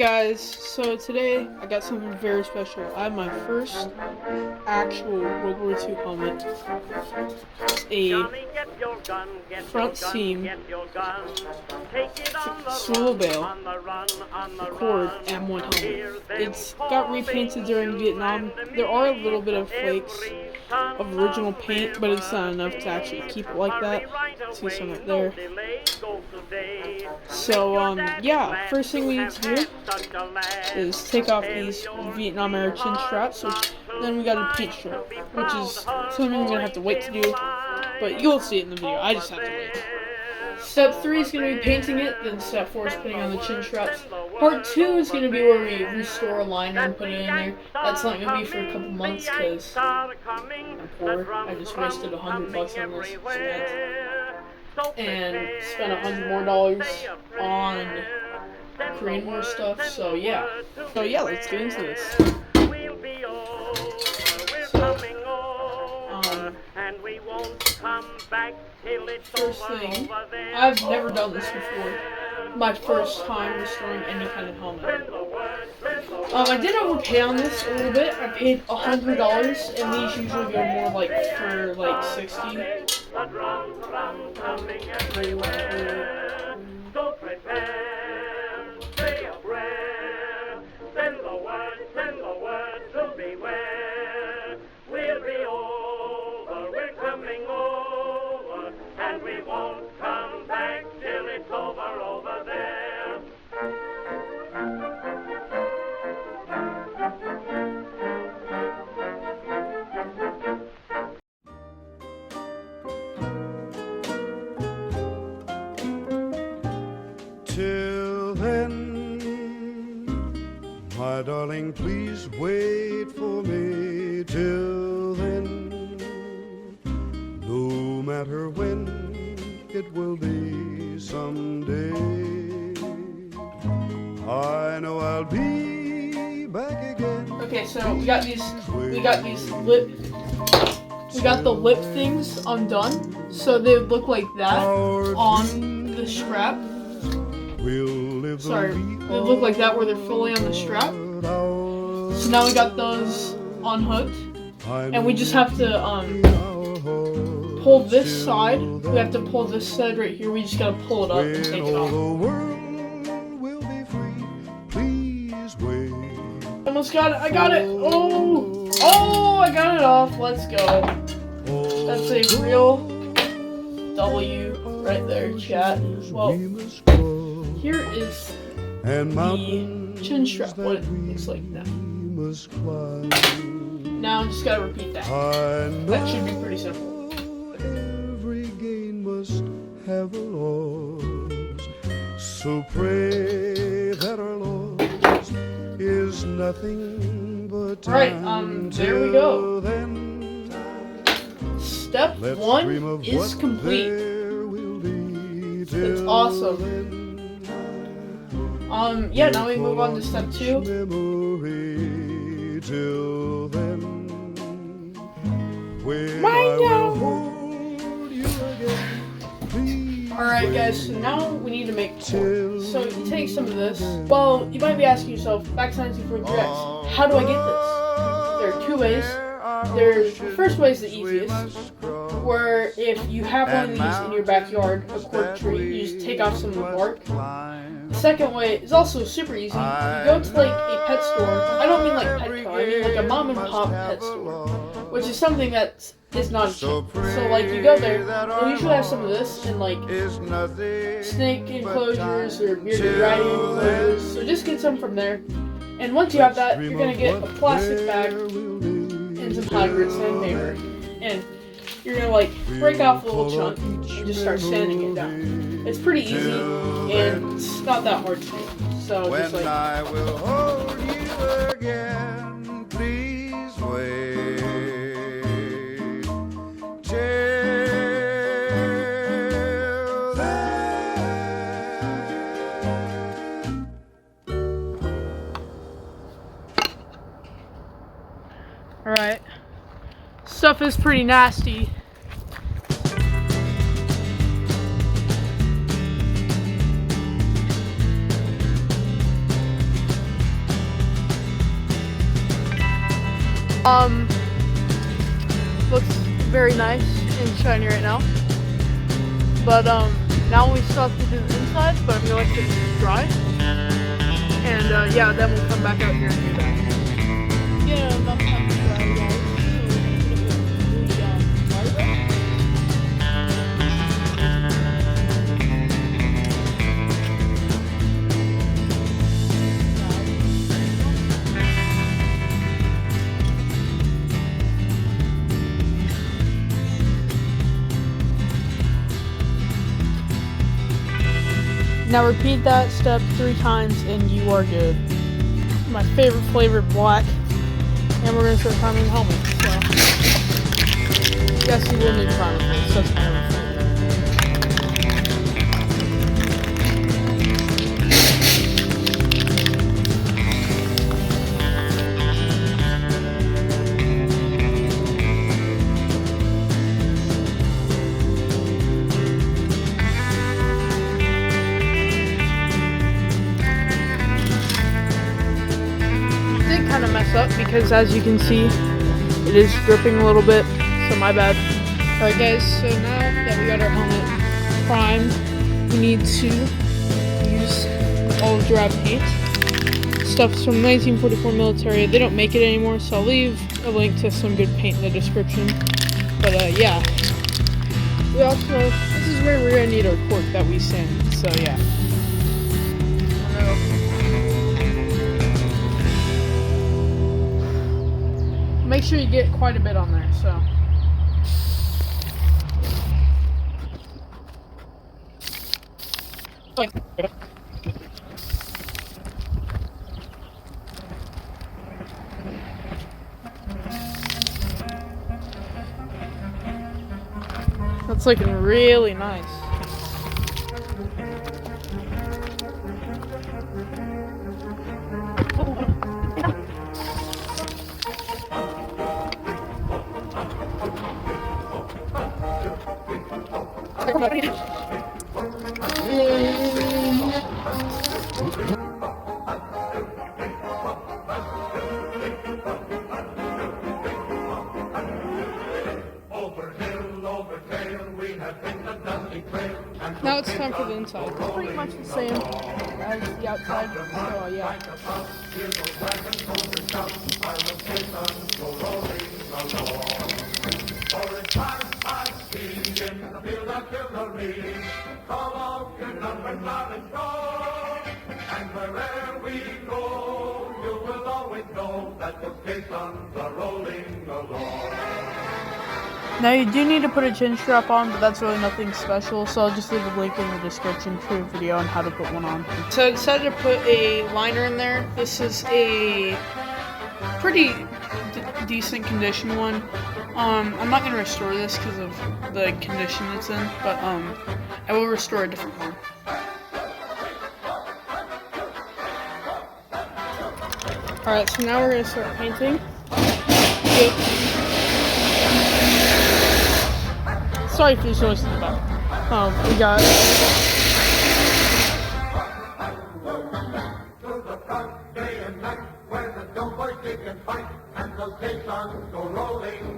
guys, so today I got something very special. I have my first actual World War II helmet. A front seam, swivel bail, McCord M1 helmet. It's got repainted during Vietnam. There are a little bit of flakes of original paint, but it's not enough to actually keep it like that. See some right there. So, yeah, first thing we need to do is take off these Vietnam era chin straps, then we got a paint strip, which is something we're gonna have to wait to do, but you'll see it in the video. I just have to wait. Step 3 is going to be painting it, then step 4 is putting on the chin straps. Part 2 is going to be where we restore a liner and put it in there. That's not going to be for a couple months because I'm poor. I just wasted $100 on this cement and spent $100 more on Korean War stuff. So yeah, let's get into this. First thing, I've never done this before. My first time restoring any kind of helmet. I did overpay on this a little bit. I paid $100, and these usually go more like for like $60. Till then, my darling, please wait for me. Till then, no matter when, it will be someday. I know I'll be back again. Okay, so we got the lip things undone, so they look like that on the strap. Sorry, they look like that where they're fully on the strap. So now we got those unhooked, and we just have to pull this side. We have to pull this side right here. We just gotta pull it up and take it off. Almost got it. I got it. Oh, I got it off. Let's go. That's a real W right there, chat. Well, here is the chin strap, what it looks like now. Now I just gotta repeat that. That should be pretty simple. Every gain must have a loss, so pray that our loss is nothing but time. Alright, there we go. Step 1 is complete. It's awesome. Yeah, now we move on to step 2. Alright guys, so now we need to make cord. So you take some of this. Well, you might be asking yourself, back to 1943X, how do I get this? There are 2 ways. The first way is the easiest, where if you have one of these in your backyard, a cord tree, you just take off some of the bark. The second way is also super easy. You go to like a pet store. I don't mean like Petco, I mean like a mom and pop pet store, which is something that is not cheap. So like you go there, they'll usually have some of this in like snake enclosures or bearded dragon enclosures. So just get some from there. And once you have that, you're gonna get a plastic bag and some hot grit sandpaper, and you're gonna like break off a little chunk and just start sanding it down. It's pretty easy and it's not that hard to do. So just like I will hold you again, please wait till then. Alright. Stuff is pretty nasty. Looks very nice and shiny right now. But now we still have to do the inside, but I'm gonna let it dry. And yeah, then we'll come back out here and do that. Yeah, enough time to dry, guys. Now repeat that step 3 times and you are good. My favorite flavor, black. And we're gonna start priming the helmet. So yes, you will need primer for this. That's my favorite flavor. Kind of mess up because as you can see it is dripping a little bit, so my bad. Alright guys, so now that we got our helmet primed, we need to use all dry paint. Stuff's from 1944 military. They don't make it anymore, so I'll leave a link to some good paint in the description. But yeah, we also, this is where we're gonna need our cork that we sand, so yeah. Make sure you get quite a bit on there, so. That's looking really nice. Now it's time for the inside. It's pretty much the same as the outside, so yeah. And wherever we go, you will always know that the caissons are rolling along. Now you do need to put a chin strap on, but that's really nothing special, so I'll just leave a link in the description for a video on how to put one on. So I decided to put a liner in there. This is a pretty decent condition one. I'm not going to restore this because of the condition it's in, but I will restore a different one. Alright, so now we're going to start painting. Yep. Sorry for these noises in the back. We got... Day and night, where the doughboys kick and fight, and the caissons go rolling